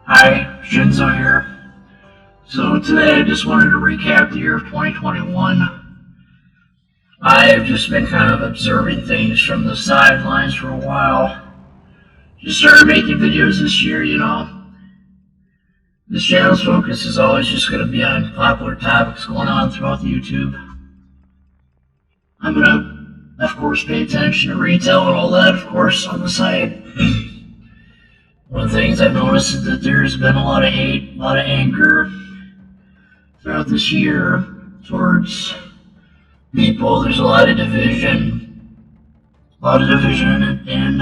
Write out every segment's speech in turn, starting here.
Hi, Shinzo here. So today I just wanted to recap the year of 2021. I've just been kind of observing things from the sidelines for a while. Just started making videos this year. This channel's focus is always just going to be on popular topics going on throughout YouTube. I'm going to, of course, pay attention to retail and all that, of course, on the side. One of the things I've noticed is that there's been a lot of hate, a lot of anger throughout this year towards people. There's a lot of division in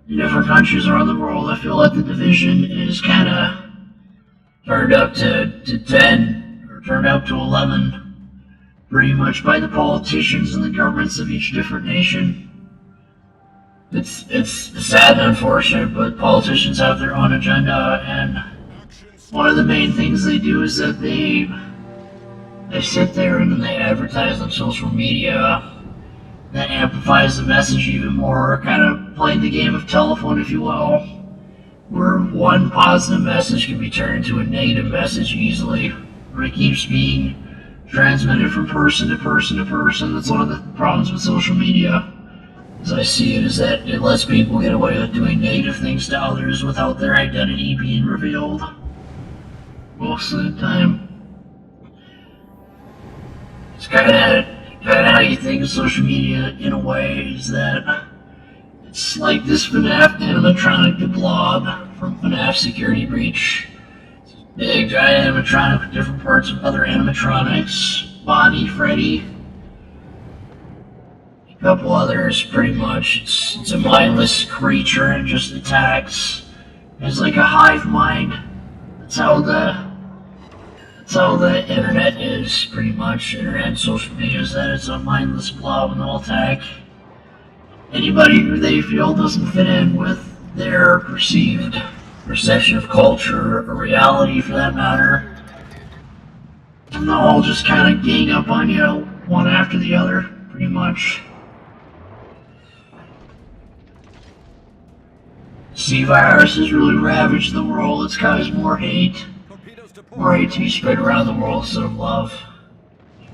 different countries around the world. I feel like the division is kind of turned up to 10 or turned up to 11 pretty much by the politicians and the governments of each different nation. It's sad and unfortunate, but politicians have their own agenda, and one of the main things they do is that they sit there and then they advertise on social media. That amplifies the message even more, kind of playing the game of telephone, if you will, where one positive message can be turned into a negative message easily, where it keeps being transmitted from person to person to person. That's one of the problems with social media, as I see it, is that it lets people get away with doing negative things to others without their identity being revealed most of the time. It's kind of how you think of social media in a way, is that it's like this FNAF animatronic, the Blob from FNAF Security Breach. It's a big giant animatronic with different parts of other animatronics. Bonnie, Freddy, a couple others, pretty much. It's a mindless creature and it just attacks. It's like a hive mind. That's how the internet is, pretty much. Internet and social media is that it's a mindless blob and they'll attack anybody who they feel doesn't fit in with their perceived perception of culture or reality, for that matter. And they'll all just kind of gang up on you, one after the other, pretty much. C-Virus has really ravaged the world. It's caused more hate to be spread around the world instead of love.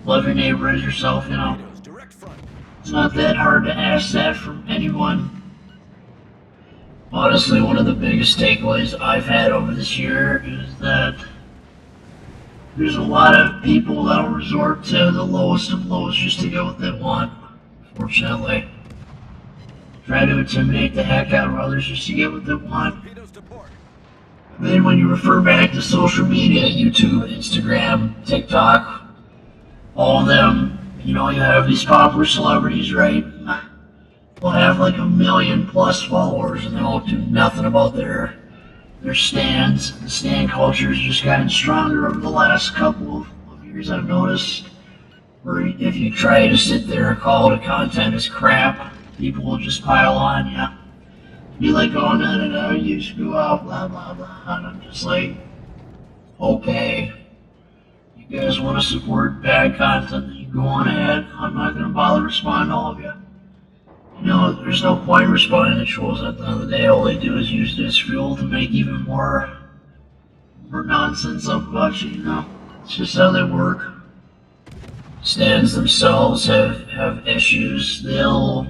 Love your neighbor as yourself, It's not that hard to ask that from anyone. Honestly, one of the biggest takeaways I've had over this year is that there's a lot of people that will resort to the lowest of lows just to get what they want, fortunately. Try to intimidate the heck out of others just to get what they want. Then when you refer back to social media, YouTube, Instagram, TikTok, all of them, you have these popular celebrities, right? They'll have like 1 million plus followers and they'll do nothing about their stands. The stand culture has just gotten stronger over the last couple of years, I've noticed. Where if you try to sit there and call the content as crap, people will just pile on you. Be like, oh, no, you screw up, blah, blah, blah. And I'm just like, okay. You guys want to support bad content, then you go on ahead. I'm not going to bother responding to all of you. There's no point in responding to trolls at the end of the day. All they do is use it as fuel to make even more nonsense up about you, It's just how they work. Stands themselves have issues. They'll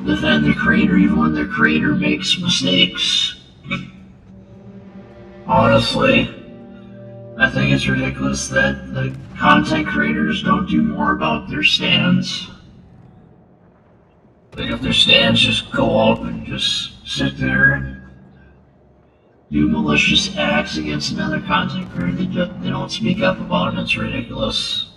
defend their creator even when their creator makes mistakes. Honestly, I think it's ridiculous that the content creators don't do more about their stands. Like, if their stands just go up and just sit there and do malicious acts against another content creator, they don't speak up about it. It's ridiculous.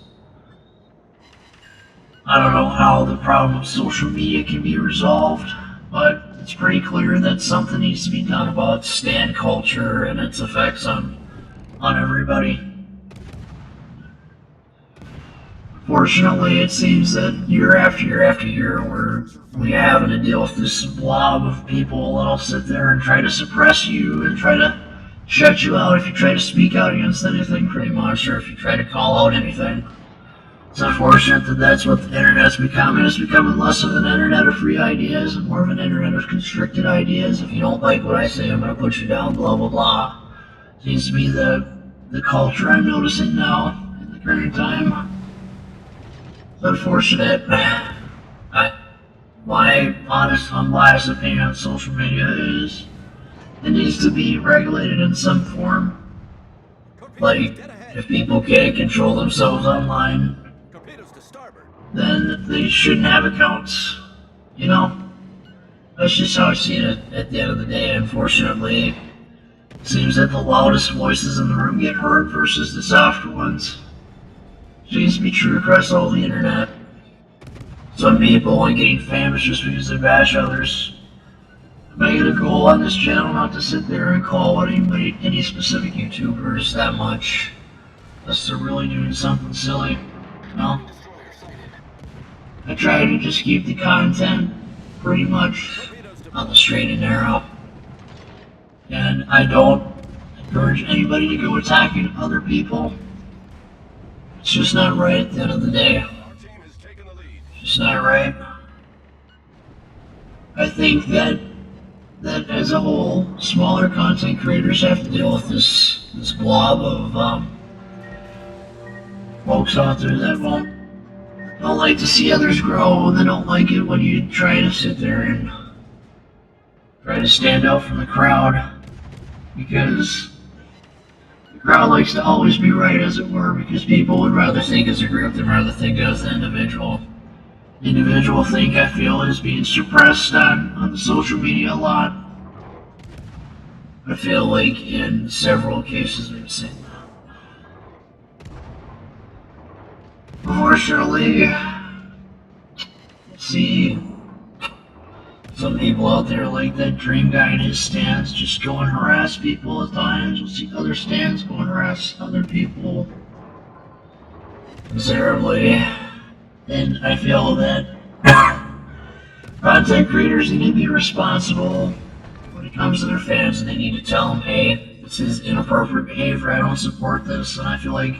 I don't know how the problem of social media can be resolved, but it's pretty clear that something needs to be done about stan culture and its effects on everybody. Fortunately, it seems that year after year after year, we're having to deal with this blob of people that'll sit there and try to suppress you and try to shut you out if you try to speak out against anything, pretty much, or if you try to call out anything. It's unfortunate that that's what the internet's becoming. It's becoming less of an internet of free ideas and more of an internet of constricted ideas. If you don't like what I say, I'm going to put you down, blah, blah, blah. Seems to be the culture I'm noticing now in the current time. It's unfortunate. My honest, unbiased opinion on social media is it needs to be regulated in some form. Like, if people can't control themselves online, then they shouldn't have accounts. You know? That's just how I see it at the end of the day. Unfortunately, it seems that the loudest voices in the room get heard versus the softer ones. It seems to be true across all the internet. Some people aren't getting famous just because they bash others. I make it a goal on this channel not to sit there and call any specific YouTubers that much, unless they're really doing something silly, you know? I try to just keep the content pretty much on the straight and narrow. And I don't encourage anybody to go attacking other people. It's just not right at the end of the day. It's just not right. I think that as a whole, smaller content creators have to deal with this blob of folks out there that don't like to see others grow, and they don't like it when you try to sit there and try to stand out from the crowd, because the crowd likes to always be right, as it were, because people would rather think as a group than rather think as an individual. Individual think, I feel, is being suppressed on the social media a lot. I feel like in several cases we've seen that. Unfortunately, see some people out there like that Dream guy in his stands just go and harass people at times. We'll see other stands go and harass other people considerably. And I feel that content creators need to be responsible when it comes to their fans, and they need to tell them, hey, this is inappropriate behavior, I don't support this. And I feel like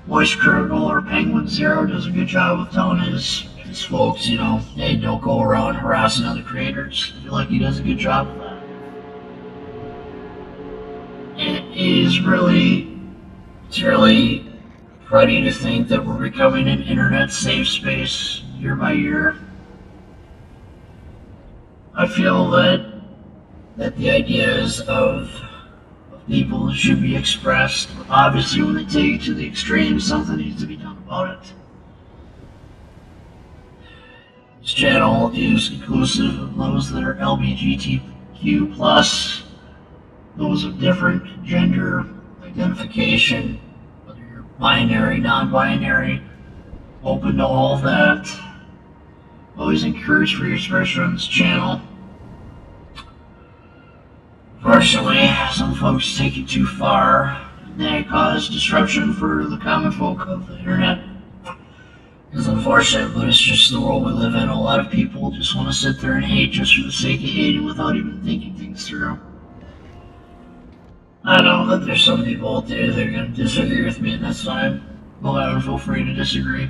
Voice Critical or Penguin Zero does a good job of telling his folks, you know, hey, don't go around harassing other creators. I feel like he does a good job of that. And it's really funny to think that we're becoming an internet safe space year by year. I feel that the ideas of people should be expressed. Obviously, when they take it to the extreme, something needs to be done about it. This channel is inclusive of those that are LGBTQ+, those of different gender identification, whether you're binary, non-binary, open to all of that. Always encourage free expression on this channel. Unfortunately, some folks take it too far, and they cause disruption for the common folk of the internet. It's unfortunate, but it's just the world we live in. A lot of people just want to sit there and hate just for the sake of hating without even thinking things through. I know that there's some people out there that are going to disagree with me, and that's fine. Go out and feel free to disagree.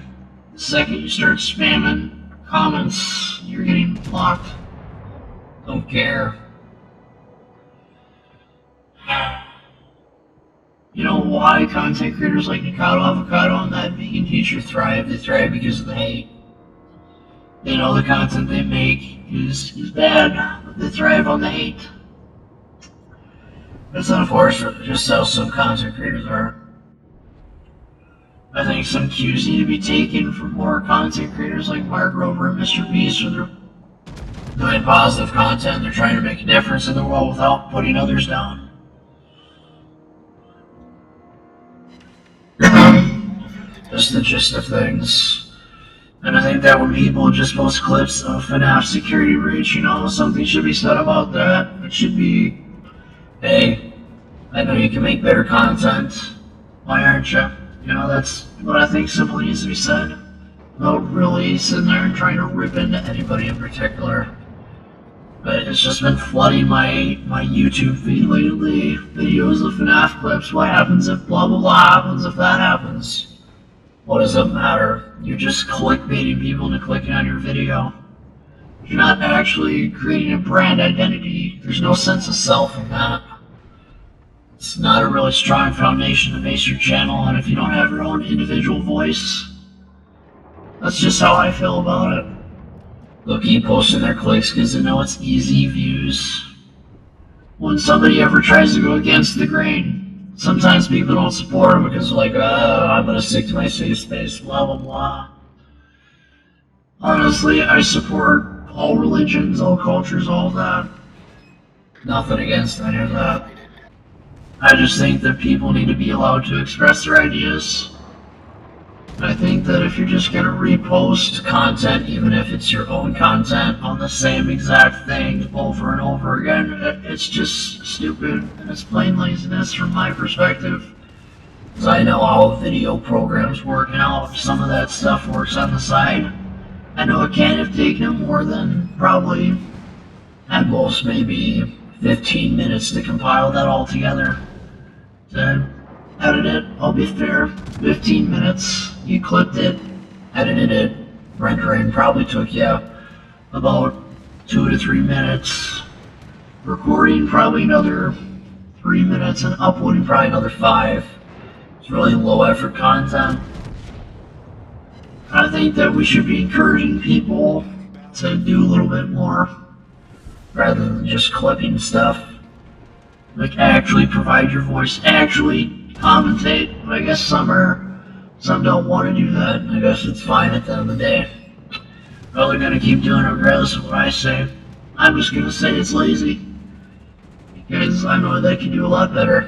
The second you start spamming comments, you're getting blocked. Don't care. You know why content creators like Nikado Avocado and that vegan teacher thrive? They thrive because of the hate. They know the content they make is bad, but they thrive on the hate. It's unfortunate just how some content creators are. I think some cues need to be taken from more content creators like Mark Rober and Mr. Beast, where they're doing positive content. They're trying to make a difference in the world without putting others down. That's the gist of things. And I think that when people just post clips of FNAF security breach, you know, something should be said about that. It should be, hey, I know you can make better content. Why aren't you? You know, that's what I think simply needs to be said. Without really sitting there and trying to rip into anybody in particular. But it's just been flooding my YouTube feed lately. Videos of FNAF clips. What happens if blah blah blah happens if that happens? What does it matter? You're just clickbaiting people into clicking on your video. You're not actually creating a brand identity. There's no sense of self in that. It's not a really strong foundation to base your channel on if you don't have your own individual voice. That's just how I feel about it. They'll keep posting their clicks because they know it's easy views. When somebody ever tries to go against the grain, sometimes people don't support them because they're like, I'm gonna stick to my safe space, blah blah blah. Honestly, I support all religions, all cultures, all of that. Nothing against any of that. I just think that people need to be allowed to express their ideas. I think that if you're just going to repost content, even if it's your own content, on the same exact thing over and over again, it's just stupid, and it's plain laziness from my perspective. Because I know how video programs work and how some of that stuff works on the side. I know it can't have taken them more than probably, at most, maybe 15 minutes to compile that all together. To edit it, I'll be fair, 15 minutes. You clipped it, edited it, rendering probably took you about 2 to 3 minutes. Recording probably another 3 minutes, and uploading probably another 5. It's really low effort content. I think that we should be encouraging people to do a little bit more rather than just clipping stuff. Like, actually provide your voice, actually commentate. But I guess some don't want to do that. I guess it's fine at the end of the day. Well, they're gonna keep doing it regardless of what I say. I'm just gonna say it's lazy, because I know they can do a lot better.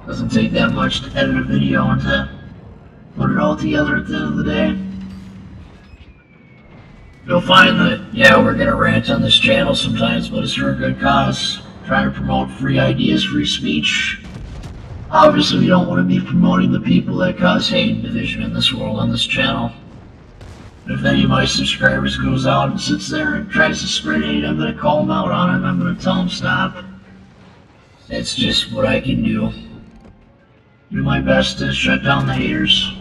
Doesn't take that much to edit a video and to put it all together at the end of the day. You'll find that, yeah, we're gonna rant on this channel sometimes, but it's for a good cause. Trying to promote free ideas, free speech. Obviously, we don't want to be promoting the people that cause hate and division in this world on this channel. If any of my subscribers goes out and sits there and tries to spread hate, I'm going to call them out on it, and I'm going to tell them stop. It's just what I can do. Do my best to shut down the haters.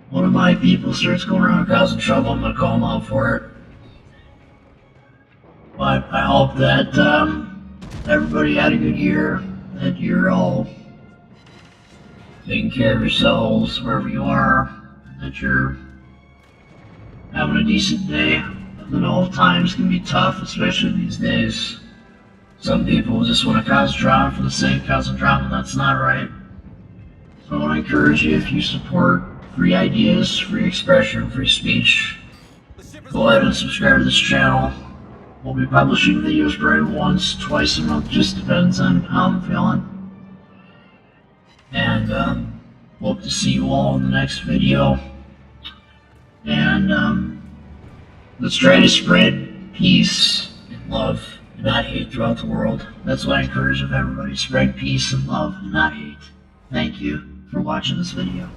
One of my people starts going around causing trouble, I'm going to call them out for it. But I hope that everybody had a good year, that you're all taking care of yourselves wherever you are, that you're having a decent day. I know times can be tough, especially these days. Some people just want to cause drama for the sake of causing drama, and that's not right. So I want to encourage you, if you support free ideas, free expression, free speech, go ahead and subscribe to this channel. We'll be publishing videos probably once, twice a month, just depends on how I'm feeling. And hope to see you all in the next video. And let's try to spread peace and love and not hate throughout the world. That's what I encourage of everybody. Spread peace and love and not hate. Thank you for watching this video.